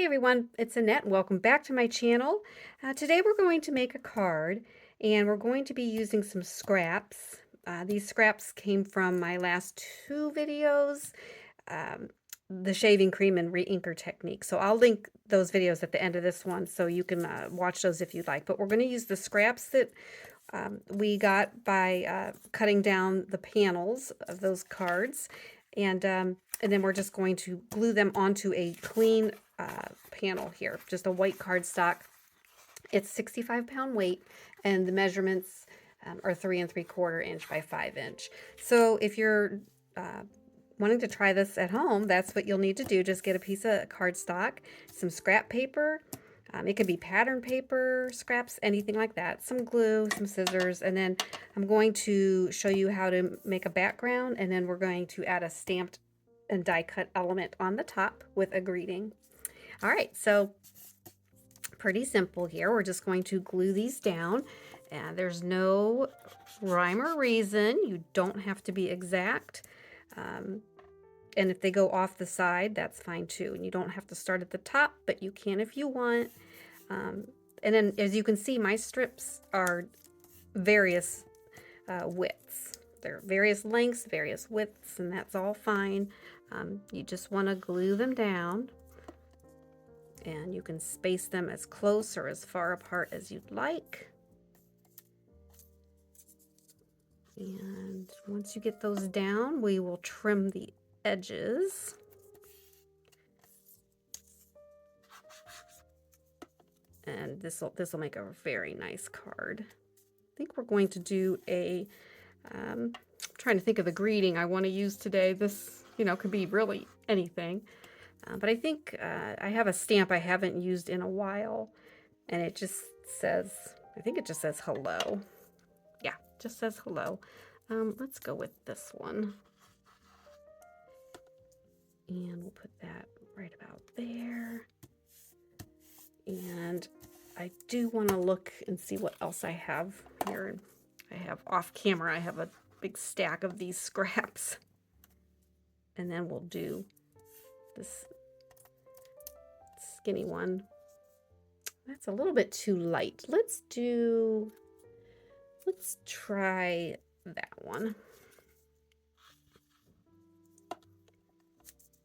Hey everyone, it's Annette. Welcome back to my channel. Today we're going to make a card and we're going to be using some scraps. These scraps came from my last two videos, um, the shaving cream and re-inker technique. So I'll link those videos at the end of this one so you can watch those if you'd like. But we're going to use the scraps that we got by cutting down the panels of those cards, and then we're just going to glue them onto a clean panel here, just a white cardstock. It's 65-pound weight, and the measurements are 3 3/4 inch by 5 inch. So if you're wanting to try this at home, that's what you'll need to do. Just get a piece of cardstock, some scrap paper. It could be pattern paper, scraps, anything like that. Some glue, some scissors, and then I'm going to show you how to make a background, and then we're going to add a stamped and die cut element on the top with a greeting. All right, so pretty simple here. We're just going to glue these down, and there's no rhyme or reason. You don't have to be exact. And if they go off the side, that's fine too. And you don't have to start at the top, but you can if you want. And then as you can see, my strips are various widths. They're various lengths, various widths, and that's all fine. You just want to glue them down, and you can space them as close or as far apart as you'd like. And once you get those down, we will trim the edges. And this will make a very nice card. I think we're going to do a trying to think of the greeting I want to use today. This, could be really anything. But I think I have a stamp I haven't used in a while, and it just says, I think it just says hello. Yeah, just says hello. Let's go with this one. And we'll put that right about there. And I do want to look and see what else I have here. I have off camera, I have a big stack of these scraps. And then we'll do this skinny one. That's a little bit too light. Let's try that one.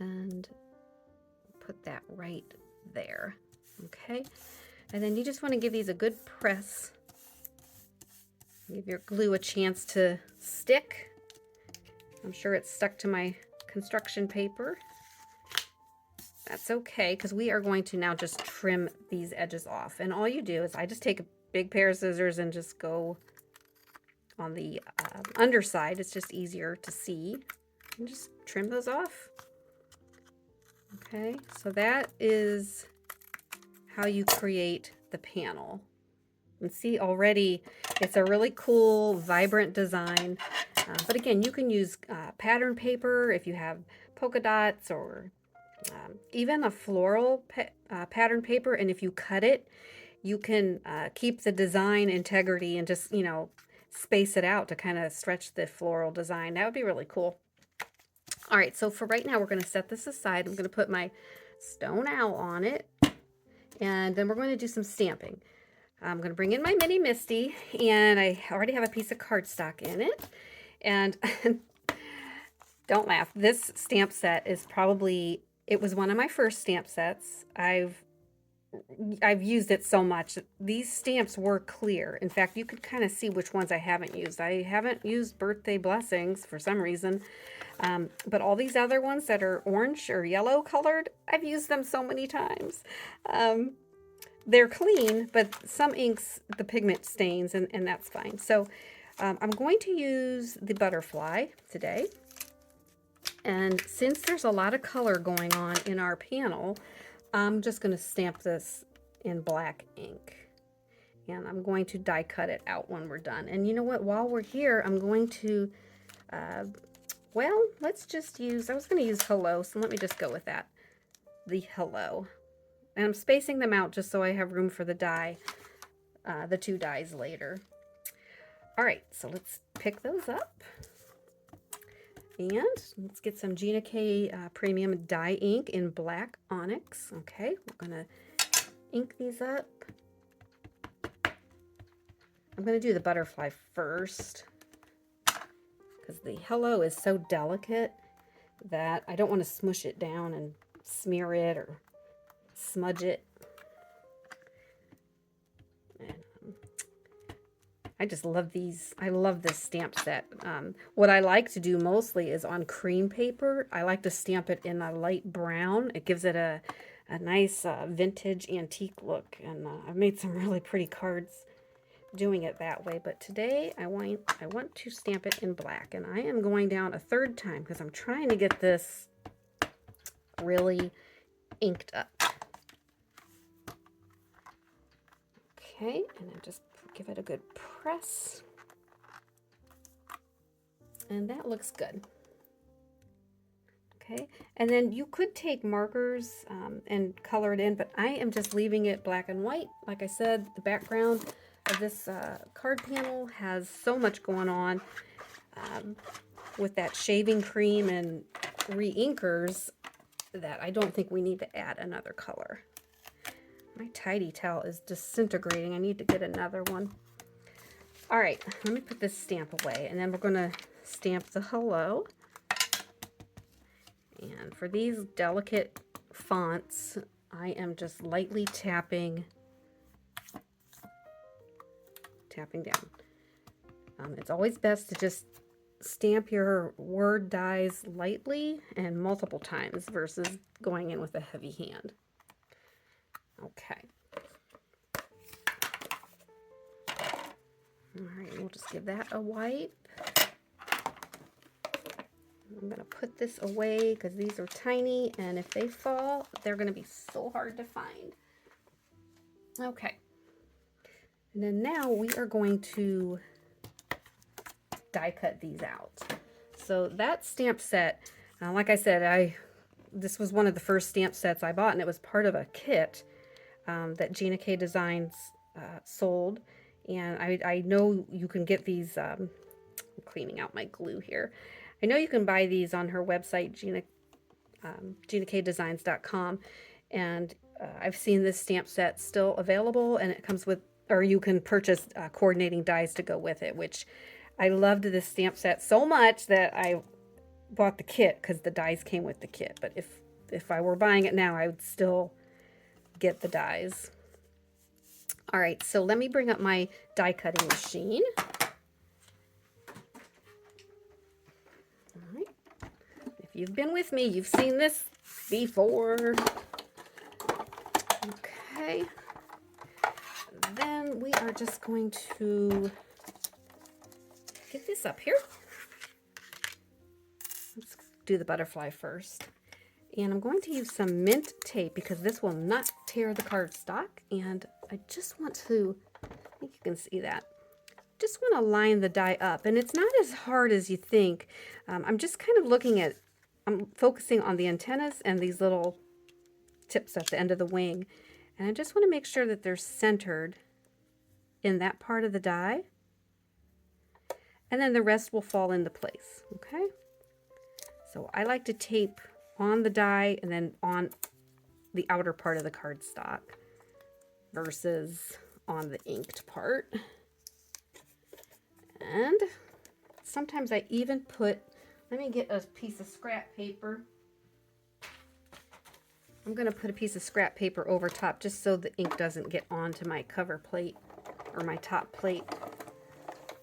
And put that right there. Okay. And then you just want to give these a good press. Give your glue a chance to stick. I'm sure it's stuck to my construction paper. That's okay, because we are going to now just trim these edges off. And all you do is I just take a big pair of scissors and just go on the underside. It's just easier to see. And just trim those off. Okay, so that is how you create the panel. And see, already it's a really cool, vibrant design. But again, you can use pattern paper if you have polka dots, or even a floral pattern paper. And if you cut it, you can keep the design integrity and just, space it out to kind of stretch the floral design. That would be really cool. All right, so for right now, we're going to set this aside. I'm going to put my stone owl on it, and then we're going to do some stamping. I'm going to bring in my mini Misty, and I already have a piece of cardstock in it. And don't laugh, this stamp set is probably, it was one of my first stamp sets. I've used it so much. These stamps were clear. In fact, you could kind of see which ones I haven't used. I haven't used Birthday Blessings for some reason. But all these other ones that are orange or yellow colored, I've used them so many times. They're clean, but some inks, the pigment stains, and that's fine. So I'm going to use the butterfly today. And since there's a lot of color going on in our panel, I'm just going to stamp this in black ink. And I'm going to die cut it out when we're done. And you know what? While we're here, I'm going to, well, let's just use, I was going to use hello, so let me just go with that. The hello. And I'm spacing them out just so I have room for the die, the two dies later. All right, so let's pick those up. And let's get some Gina K Premium Dye Ink in Black Onyx. Okay, we're going to ink these up. I'm going to do the butterfly first because the hello is so delicate that I don't want to smush it down and smear it or smudge it. And, I just love these. I love this stamp set. What I like to do mostly is on cream paper. I like to stamp it in a light brown. It gives it a nice vintage antique look, and I've made some really pretty cards doing it that way. But today I want to stamp it in black, and I am going down a third time because I'm trying to get this really inked up. Okay, and then just give it a good press. And that looks good. Okay, and then you could take markers and color it in, but I am just leaving it black and white. Like I said, the background of this card panel has so much going on with that shaving cream and re-inkers that I don't think we need to add another color. My tidy towel is disintegrating. I need to get another one. All right, let me put this stamp away, and then we're going to stamp the hello. And for these delicate fonts, I am just lightly tapping down. It's always best to just stamp your word dies lightly and multiple times versus going in with a heavy hand. Okay. All right, we'll just give that a wipe. I'm going to put this away because these are tiny, and if they fall, they're going to be so hard to find. Okay. And then now we are going to die cut these out. So that stamp set, like I said, this was one of the first stamp sets I bought, and it was part of a kit that Gina K Designs sold. And I know you can get these, I'm cleaning out my glue here. I know you can buy these on her website, GinaKDesigns.com, and I've seen this stamp set still available, and it comes with, or you can purchase coordinating dies to go with it, which I loved this stamp set so much that I bought the kit because the dies came with the kit. But if I were buying it now, I would still get the dies. All right, so let me bring up my die cutting machine. All right. If you've been with me, you've seen this before. Okay. Then we are just going to get this up here. Let's do the butterfly first. And I'm going to use some mint tape because this will not tear the cardstock. And I just want to, I think you can see that, just want to line the die up. And it's not as hard as you think. I'm just kind of looking at, I'm focusing on the antennas and these little tips at the end of the wing. And I just want to make sure that they're centered in that part of the die. And then the rest will fall into place, okay? So I like to tape on the die and then on the outer part of the cardstock versus on the inked part. And sometimes I even put, let me get a piece of scrap paper. I'm going to put a piece of scrap paper over top just so the ink doesn't get onto my cover plate or my top plate.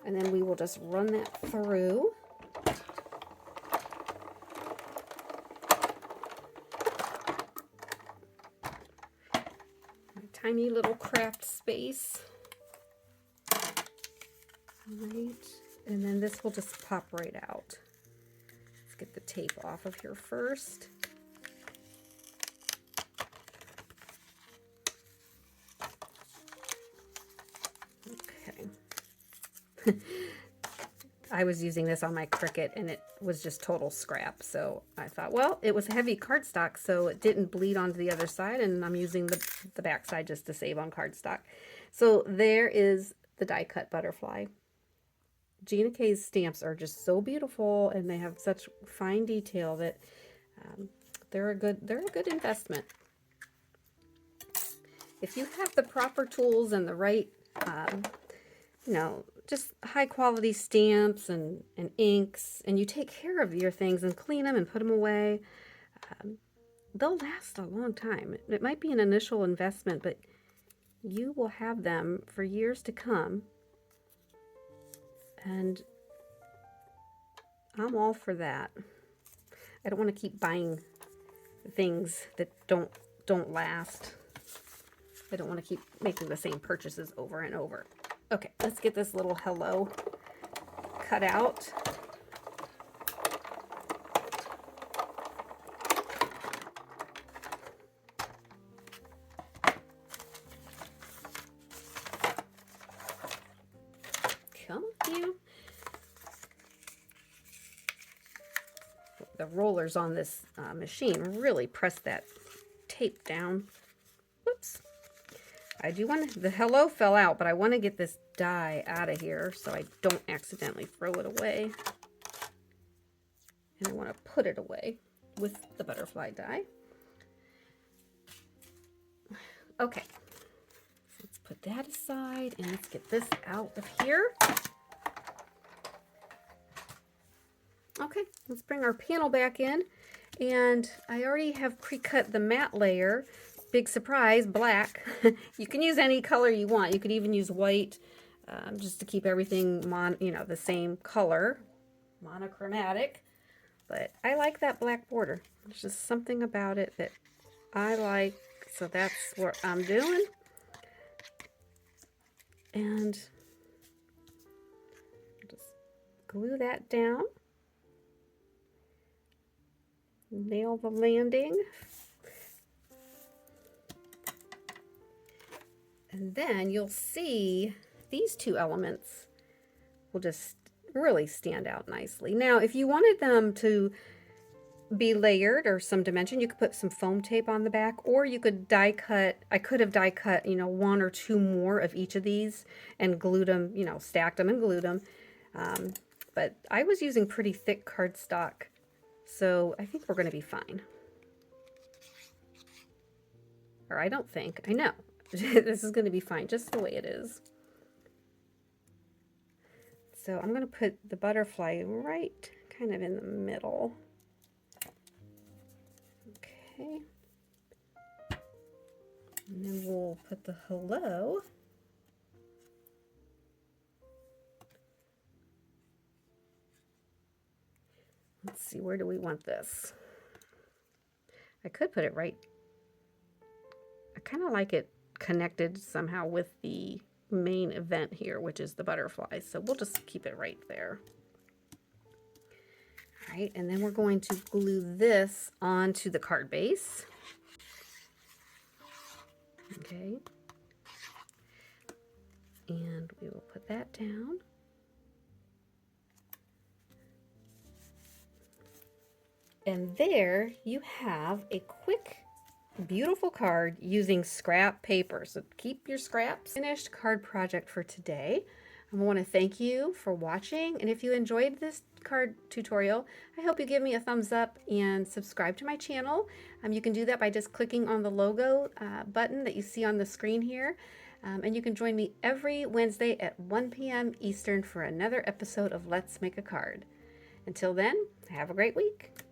And then we will just run that through. My tiny little craft space. All right. And then this will just pop right out. Let's get the tape off of here first. I was using this on my Cricut and it was just total scrap, so I thought, well, it was heavy cardstock, so it didn't bleed onto the other side, and I'm using the back side just to save on cardstock. So there is the die cut butterfly. Gina K's stamps are just so beautiful, and they have such fine detail that they're a good investment. If you have the proper tools and the right, you know, just high quality stamps and inks, and you take care of your things and clean them and put them away, they'll last a long time. It might be an initial investment, but you will have them for years to come. And I'm all for that. I don't want to keep buying things that don't last. I don't want to keep making the same purchases over and over. Okay, let's get this little hello cut out. Come you. The rollers on this machine really press that tape down. Whoops. I do want to, the hello fell out, but I want to get this die out of here so I don't accidentally throw it away. And I want to put it away with the butterfly die. Okay, so let's put that aside and let's get this out of here. Okay, let's bring our panel back in, and I already have pre-cut the matte layer. Big surprise, black. You can use any color you want. You could even use white, just to keep everything the same color, monochromatic. But I like that black border. There's just something about it that I like, so that's what I'm doing. And just glue that down. Nail the landing. And then you'll see these two elements will just really stand out nicely. Now, if you wanted them to be layered or some dimension, you could put some foam tape on the back, or you could die cut. I could have die cut, one or two more of each of these and glued them, stacked them and glued them. But I was using pretty thick cardstock, so I think we're going to be fine. Or I don't think, I know. This is going to be fine just the way it is. So I'm going to put the butterfly right kind of in the middle. Okay. And then we'll put the hello. Let's see, where do we want this? I could put it right. I kind of like it connected somehow with the main event here, which is the butterfly. So we'll just keep it right there. All right, and then we're going to glue this onto the card base. Okay. And we will put that down. And there you have a quick, beautiful card using scrap paper. So keep your scraps. Finished card project for today. I want to thank you for watching, and if you enjoyed this card tutorial, I hope you give me a thumbs up and subscribe to my channel. You can do that by just clicking on the logo button that you see on the screen here, and you can join me every Wednesday at 1 p.m. Eastern for another episode of Let's Make a Card. Until then, have a great week.